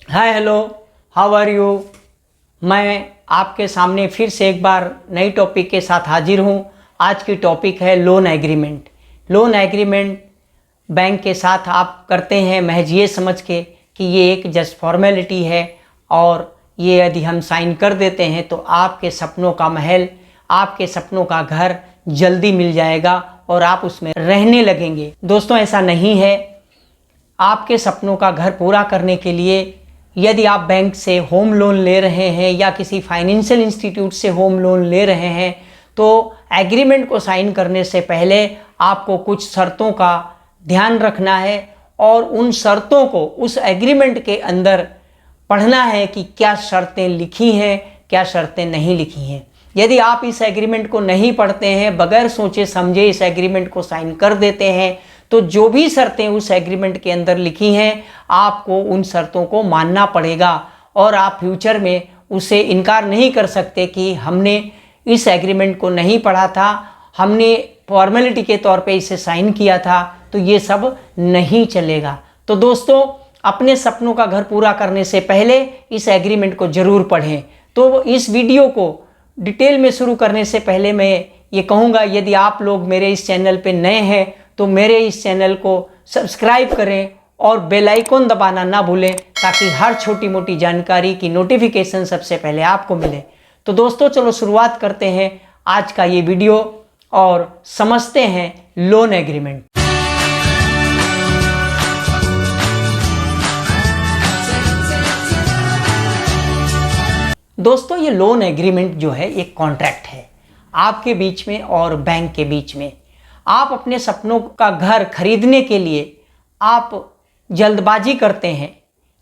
Hi hello, how are you. मैं आपके सामने फिर से एक बार नई टॉपिक के साथ हाजिर हूँ। आज की टॉपिक है loan agreement. Loan agreement bank के साथ आप करते हैं महज ये समझ के कि ये एक जस्ट फॉर्मेलिटी है, और ये यदि हम साइन कर देते हैं तो आपके सपनों का महल, आपके सपनों का घर जल्दी मिल जाएगा और आप उसमें रहने लगेंगे। दोस्तों, ऐसा नहीं है। आपके सपनों का घर पूरा करने के लिए यदि आप बैंक से होम लोन ले रहे हैं या किसी फाइनेंशियल इंस्टीट्यूट से होम लोन ले रहे हैं, तो एग्रीमेंट को साइन करने से पहले आपको कुछ शर्तों का ध्यान रखना है और उन शर्तों को उस एग्रीमेंट के अंदर पढ़ना है कि क्या शर्तें लिखी हैं, क्या शर्तें नहीं लिखी हैं। यदि आप इस एग्रीमेंट को नहीं पढ़ते हैं, बगैर सोचे समझे इस एग्रीमेंट को साइन कर देते हैं, तो जो भी शर्तें उस एग्रीमेंट के अंदर लिखी हैं आपको उन शर्तों को मानना पड़ेगा, और आप फ्यूचर में उसे इनकार नहीं कर सकते कि हमने इस एग्रीमेंट को नहीं पढ़ा था, हमने फॉर्मेलिटी के तौर पे इसे साइन किया था, तो ये सब नहीं चलेगा। तो दोस्तों, अपने सपनों का घर पूरा करने से पहले इस एग्रीमेंट को ज़रूर पढ़ें। तो इस वीडियो को डिटेल में शुरू करने से पहले मैं ये कहूँगा, यदि आप लोग मेरे इस चैनल पे नए हैं तो मेरे इस चैनल को सब्सक्राइब करें और बेल आइकन दबाना ना भूलें, ताकि हर छोटी मोटी जानकारी की नोटिफिकेशन सबसे पहले आपको मिले। तो दोस्तों, चलो शुरुआत करते हैं आज का ये वीडियो और समझते हैं लोन एग्रीमेंट। दोस्तों, ये लोन एग्रीमेंट जो है एक कॉन्ट्रैक्ट है आपके बीच में और बैंक के बीच में। आप अपने सपनों का घर खरीदने के लिए आप जल्दबाजी करते हैं,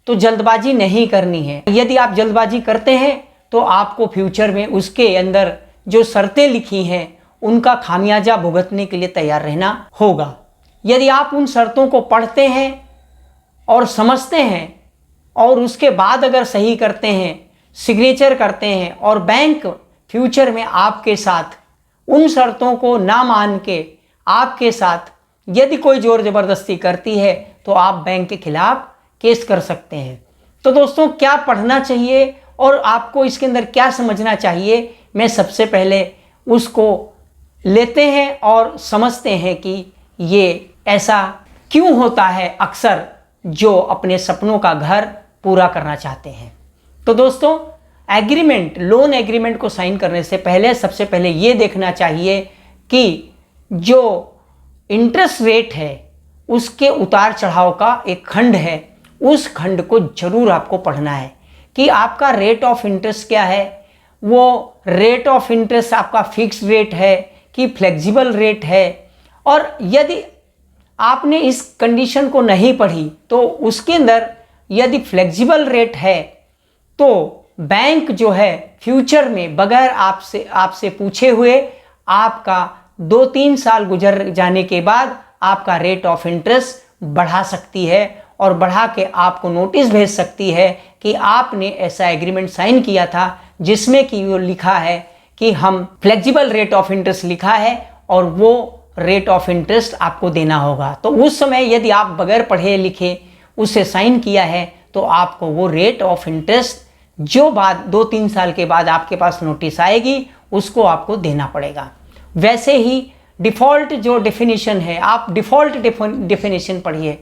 तो जल्दबाजी नहीं करनी है। यदि आप जल्दबाजी करते हैं तो आपको फ्यूचर में उसके अंदर जो शर्तें लिखी हैं उनका खामियाजा भुगतने के लिए तैयार रहना होगा। यदि आप उन शर्तों को पढ़ते हैं और समझते हैं और उसके बाद अगर सही करते हैं, सिग्नेचर करते हैं, और बैंक फ्यूचर में आपके साथ उन शर्तों को ना मान के आपके साथ यदि कोई जोर ज़बरदस्ती करती है, तो आप बैंक के खिलाफ केस कर सकते हैं। तो दोस्तों, क्या पढ़ना चाहिए और आपको इसके अंदर क्या समझना चाहिए, मैं सबसे पहले उसको लेते हैं और समझते हैं कि ये ऐसा क्यों होता है अक्सर जो अपने सपनों का घर पूरा करना चाहते हैं। तो दोस्तों, एग्रीमेंट, लोन एग्रीमेंट को साइन करने से पहले सबसे पहले ये देखना चाहिए कि जो इंटरेस्ट रेट है उसके उतार चढ़ाव का एक खंड है, उस खंड को जरूर आपको पढ़ना है कि आपका रेट ऑफ इंटरेस्ट क्या है। वो रेट ऑफ इंटरेस्ट आपका फिक्स रेट है कि फ्लेक्सिबल रेट है, और यदि आपने इस कंडीशन को नहीं पढ़ी तो उसके अंदर यदि फ्लेक्सिबल रेट है तो बैंक जो है फ्यूचर में बगैर आपसे पूछे हुए आपका 2-3 साल गुजर जाने के बाद आपका रेट ऑफ इंटरेस्ट बढ़ा सकती है, और बढ़ा के आपको नोटिस भेज सकती है कि आपने ऐसा एग्रीमेंट साइन किया था जिसमें कि वो लिखा है कि हम फ्लेक्सिबल रेट ऑफ इंटरेस्ट लिखा है और वो रेट ऑफ इंटरेस्ट आपको देना होगा। तो उस समय यदि आप बगैर पढ़े लिखे उसे साइन किया है तो आपको वो रेट ऑफ इंटरेस्ट जो बाद 2-3 साल के बाद आपके पास नोटिस आएगी उसको आपको देना पड़ेगा। वैसे ही डिफ़ॉल्ट जो डेफिनेशन है, आप डिफ़ॉल्ट डेफिनेशन पढ़िए।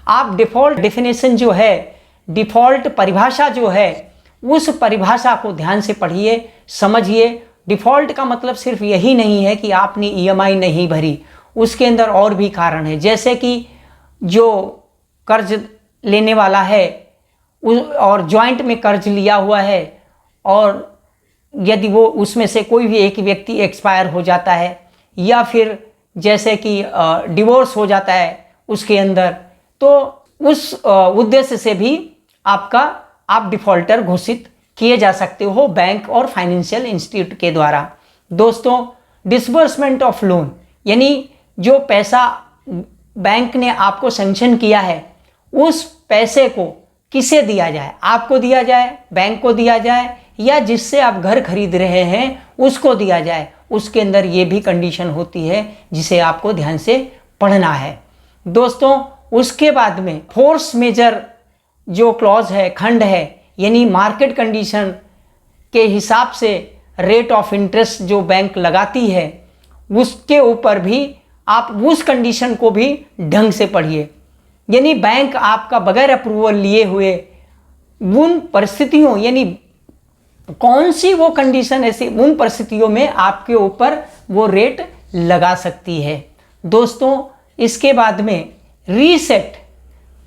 आप डिफ़ॉल्ट डेफिनेशन जो है, डिफ़ॉल्ट परिभाषा जो है, उस परिभाषा को ध्यान से पढ़िए, समझिए। डिफ़ॉल्ट का मतलब सिर्फ यही नहीं है कि आपने ईएमआई नहीं भरी, उसके अंदर और भी कारण है। जैसे कि जो कर्ज लेने वाला है और जॉइंट में कर्ज लिया हुआ है, और यदि वो उसमें से कोई भी एक व्यक्ति एक्सपायर हो जाता है या फिर जैसे कि डिवोर्स हो जाता है उसके अंदर, तो उस उद्देश्य से भी आप डिफ़ॉल्टर घोषित किए जा सकते हो बैंक और फाइनेंशियल इंस्टीट्यूट के द्वारा। दोस्तों, डिसबर्समेंट ऑफ लोन, यानी जो पैसा बैंक ने आपको सैंक्शन किया है उस पैसे को किसे दिया जाए, आपको दिया जाए, बैंक को दिया जाए, या जिससे आप घर खरीद रहे हैं उसको दिया जाए, उसके अंदर ये भी कंडीशन होती है जिसे आपको ध्यान से पढ़ना है। दोस्तों, उसके बाद में फोर्स मेजर जो क्लॉज है, खंड है, यानी मार्केट कंडीशन के हिसाब से रेट ऑफ इंटरेस्ट जो बैंक लगाती है उसके ऊपर भी आप उस कंडीशन को भी ढंग से पढ़िए। यानी बैंक आपका बगैर अप्रूवल लिए हुए उन परिस्थितियों, यानी कौन सी वो कंडीशन ऐसी उन परिस्थितियों में आपके ऊपर वो रेट लगा सकती है। दोस्तों इसके बाद में रीसेट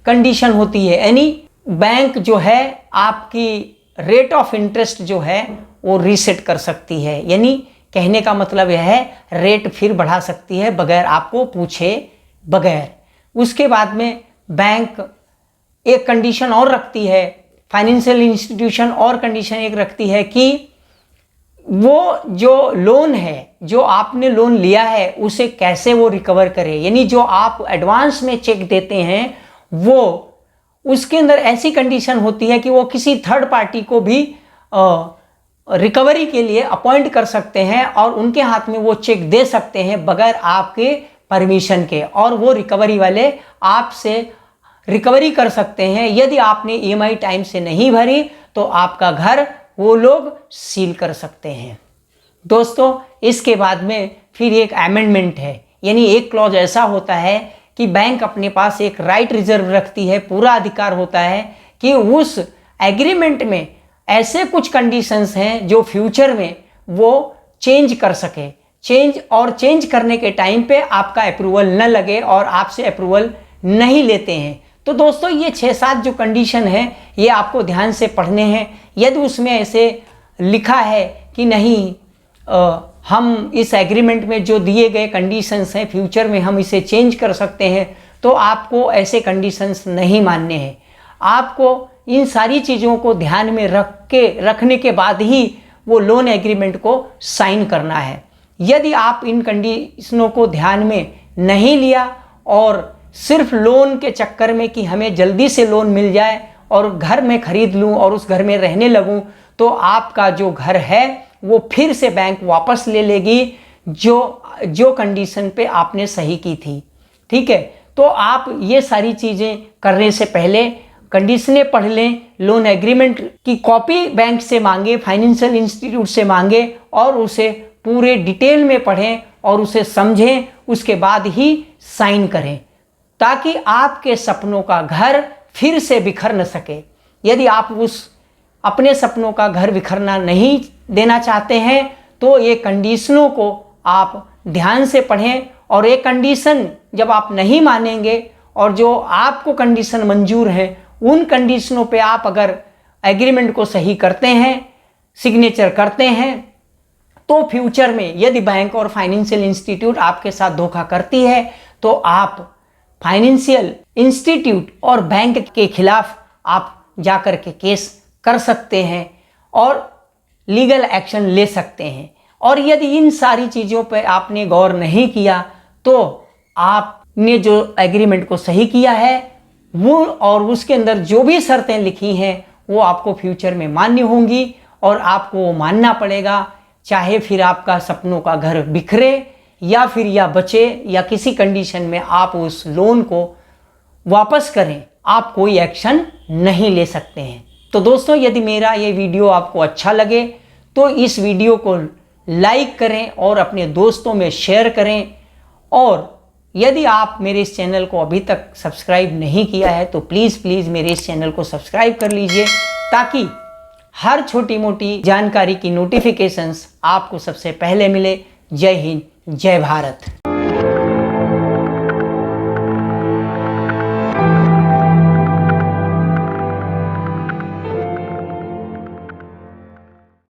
कंडीशन होती है, यानी बैंक जो है आपकी रेट ऑफ इंटरेस्ट जो है वो रीसेट कर सकती है। यानी कहने का मतलब यह है रेट फिर बढ़ा सकती है बगैर आपको पूछे बगैर। उसके बाद में बैंक एक कंडीशन और रखती है, फाइनेंशियल इंस्टीट्यूशन और कंडीशन एक रखती है कि वो जो लोन है, जो आपने लोन लिया है उसे कैसे वो रिकवर करे। यानी जो आप एडवांस में चेक देते हैं वो उसके अंदर ऐसी कंडीशन होती है कि वो किसी थर्ड पार्टी को भी रिकवरी के लिए अपॉइंट कर सकते हैं और उनके हाथ में वो चेक दे सकते हैं बगैर आपके परमिशन के, और वो रिकवरी वाले आपसे रिकवरी कर सकते हैं। यदि आपने ईएमआई टाइम से नहीं भरी तो आपका घर वो लोग सील कर सकते हैं। दोस्तों इसके बाद में फिर एक अमेंडमेंट है, यानी एक क्लॉज ऐसा होता है कि बैंक अपने पास एक राइट रिजर्व रखती है, पूरा अधिकार होता है कि उस एग्रीमेंट में ऐसे कुछ कंडीशंस हैं जो फ्यूचर में वो चेंज कर सके। चेंज करने के टाइम पे आपका अप्रूवल न लगे और आपसे अप्रूवल नहीं लेते हैं। तो दोस्तों ये 6-7 जो कंडीशन है ये आपको ध्यान से पढ़ने हैं। यदि उसमें ऐसे लिखा है कि नहीं हम इस एग्रीमेंट में जो दिए गए कंडीशंस हैं फ्यूचर में हम इसे चेंज कर सकते हैं, तो आपको ऐसे कंडीशंस नहीं मानने हैं। आपको इन सारी चीज़ों को ध्यान में रखने के बाद ही वो लोन एग्रीमेंट को साइन करना है। यदि आप इन कंडीशनों को ध्यान में नहीं लिया और सिर्फ लोन के चक्कर में कि हमें जल्दी से लोन मिल जाए और घर में खरीद लूं और उस घर में रहने लगूं, तो आपका जो घर है वो फिर से बैंक वापस ले लेगी जो कंडीशन पे आपने सही की थी। ठीक है, तो आप ये सारी चीज़ें करने से पहले कंडीशनें पढ़ लें, लोन एग्रीमेंट की कॉपी बैंक से मांगे, फाइनेंशियल इंस्टीट्यूट से मांगे और उसे पूरे डिटेल में पढ़ें और उसे समझें, उसके बाद ही साइन करें ताकि आपके सपनों का घर फिर से बिखर न सके। यदि आप उस अपने सपनों का घर बिखरना नहीं देना चाहते हैं तो ये कंडीशनों को आप ध्यान से पढ़ें, और एक कंडीशन जब आप नहीं मानेंगे और जो आपको कंडीशन मंजूर है उन कंडीशनों पे आप अगर एग्रीमेंट को सही करते हैं, सिग्नेचर करते हैं, तो फ्यूचर में यदि बैंक और फाइनेंशियल इंस्टीट्यूट आपके साथ धोखा करती है तो आप फाइनेंशियल इंस्टीट्यूट और बैंक के खिलाफ आप जाकर के केस कर सकते हैं और लीगल एक्शन ले सकते हैं। और यदि इन सारी चीज़ों पर आपने गौर नहीं किया तो आपने जो एग्रीमेंट को सही किया है वो और उसके अंदर जो भी शर्तें लिखी हैं वो आपको फ्यूचर में मान्य होंगी और आपको वो मानना पड़ेगा, चाहे फिर आपका सपनों का घर बिखरे या फिर या बचे या किसी कंडीशन में आप उस लोन को वापस करें, आप कोई एक्शन नहीं ले सकते हैं। तो दोस्तों यदि मेरा ये वीडियो आपको अच्छा लगे तो इस वीडियो को लाइक करें और अपने दोस्तों में शेयर करें, और यदि आप मेरे इस चैनल को अभी तक सब्सक्राइब नहीं किया है तो प्लीज़ मेरे इस चैनल को सब्सक्राइब कर लीजिए ताकि हर छोटी मोटी जानकारी की नोटिफिकेशंस आपको सबसे पहले मिले। जय हिंद, जय भारत।